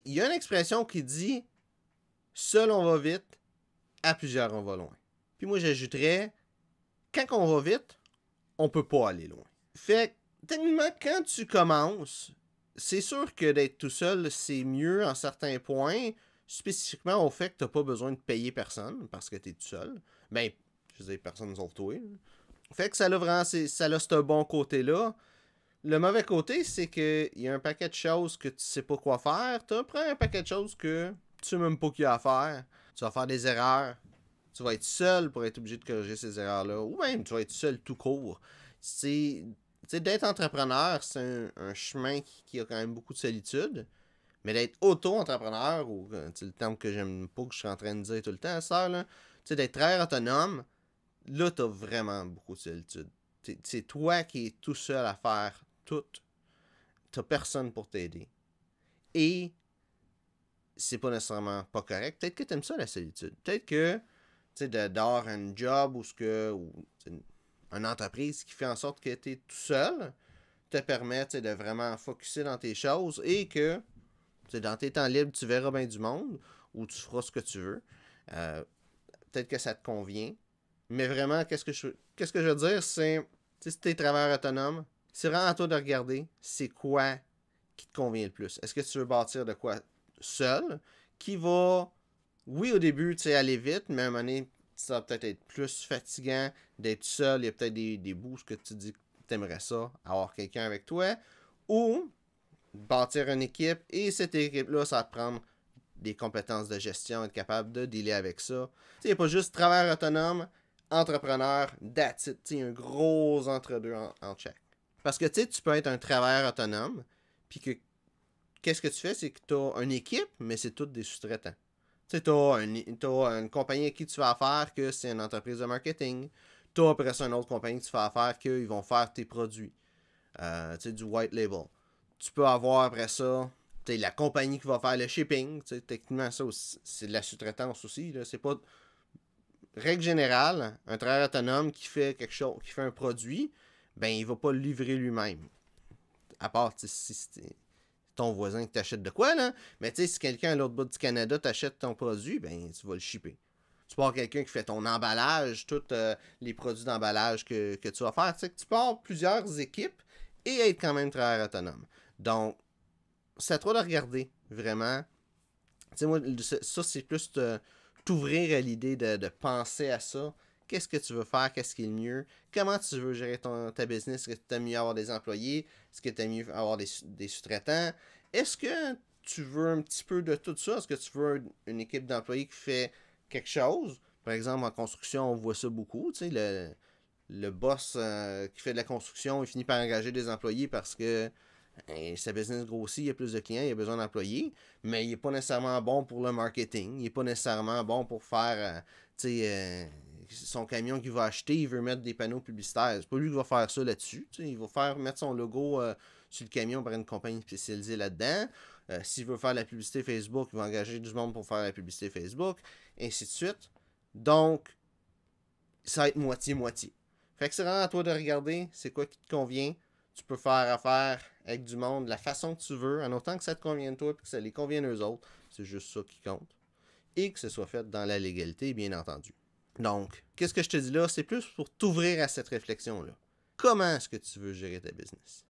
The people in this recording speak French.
il y a une expression qui dit « Seul on va vite, à plusieurs on va loin ». Puis moi, j'ajouterais « Quand on va vite, on peut pas aller loin ». Fait que, techniquement, quand tu commences, c'est sûr que d'être tout seul, c'est mieux en certains points, spécifiquement au fait que t'as pas besoin de payer personne, parce que t'es tout seul. Ben, je veux dire, personne sauf toi. Fait que ça a vraiment, ça a ce bon côté-là. Le mauvais côté, c'est que il y a un paquet de choses que tu sais pas quoi faire. Tu prends un paquet de choses que tu sais même pas qu'il y a à faire. Tu vas faire des erreurs. Tu vas être seul pour être obligé de corriger ces erreurs-là. Ou même, tu vas être seul tout court. C'est... d'être entrepreneur, c'est un chemin qui a quand même beaucoup de solitude. Mais d'être auto-entrepreneur, ou c'est le terme que j'aime pas, que je suis en train de dire tout le temps, ça, là, d'être très autonome, là, t'as vraiment beaucoup de solitude. C'est toi qui es tout seul à faire tout. T'as personne pour t'aider. Et c'est pas nécessairement pas correct. Peut-être que t'aimes ça, la solitude. Peut-être que, tu sais, d'avoir un job ou une entreprise qui fait en sorte que t'es tout seul te permet de vraiment focusser dans tes choses et que dans tes temps libres, tu verras bien du monde ou tu feras ce que tu veux. Peut-être que ça te convient. Mais vraiment, qu'est-ce que je veux dire, c'est si tu es travailleur autonome, c'est vraiment à toi de regarder c'est quoi qui te convient le plus. Est-ce que tu veux bâtir de quoi seul, qui va, oui, au début, tu sais, aller vite, mais à un moment donné, ça va peut-être être plus fatigant d'être seul. Il y a peut-être des bouts que tu dis que tu aimerais ça, avoir quelqu'un avec toi. Ou bâtir une équipe, et cette équipe-là, ça va te prendre des compétences de gestion, être capable de dealer avec ça. Il n'y a pas juste travailleur autonome, entrepreneur, that's it. Il y a un gros entre-deux en chaque. Parce que tu peux être un travailleur autonome, puis que qu'est-ce que tu fais, c'est que tu as une équipe, mais c'est tous des sous-traitants. Tu as une compagnie à qui tu fais affaire, que c'est une entreprise de marketing. Tu as après ça une autre compagnie que tu fais affaire, qu'ils vont faire tes produits. Du white label. Tu peux avoir après ça la compagnie qui va faire le shipping. Techniquement, ça aussi, c'est de la sous-traitance aussi. Là. C'est pas. Règle générale, un travailleur autonome qui fait quelque chose, qui fait un produit, ben il va pas le livrer lui-même. À part si c'est ton voisin qui t'achète de quoi, là. Mais si quelqu'un à l'autre bout du Canada t'achète ton produit, ben tu vas le shipper. Tu peux avoir quelqu'un qui fait ton emballage, tous les produits d'emballage que tu vas faire. Tu peux avoir plusieurs équipes et être quand même travailleur autonome. Donc, c'est à toi de regarder, vraiment. Tu sais, moi, ça, c'est plus t'ouvrir à l'idée de penser à ça. Qu'est-ce que tu veux faire? Qu'est-ce qui est le mieux? Comment tu veux gérer ta business? Est-ce que tu aimes mieux avoir des employés? Est-ce que tu aimes mieux avoir des sous-traitants? Est-ce que tu veux un petit peu de tout ça? Est-ce que tu veux une équipe d'employés qui fait quelque chose? Par exemple, en construction, on voit ça beaucoup. Tu sais, le boss qui fait de la construction, il finit par engager des employés parce que sa business grossit, il y a plus de clients, il a besoin d'employés, mais il n'est pas nécessairement bon pour le marketing, il n'est pas nécessairement bon pour faire, son camion qu'il va acheter, il veut mettre des panneaux publicitaires. C'est pas lui qui va faire ça là-dessus. Il va mettre son logo sur le camion par une compagnie spécialisée là-dedans. S'il veut faire la publicité Facebook, il va engager du monde pour faire la publicité Facebook, ainsi de suite. Donc, ça va être moitié-moitié. Fait que c'est vraiment à toi de regarder c'est quoi qui te convient. Tu peux faire affaire avec du monde de la façon que tu veux, en autant que ça te convienne toi et que ça les convienne eux autres. C'est juste ça qui compte. Et que ce soit fait dans la légalité, bien entendu. Donc, qu'est-ce que je te dis là? C'est plus pour t'ouvrir à cette réflexion-là. Comment est-ce que tu veux gérer ta business?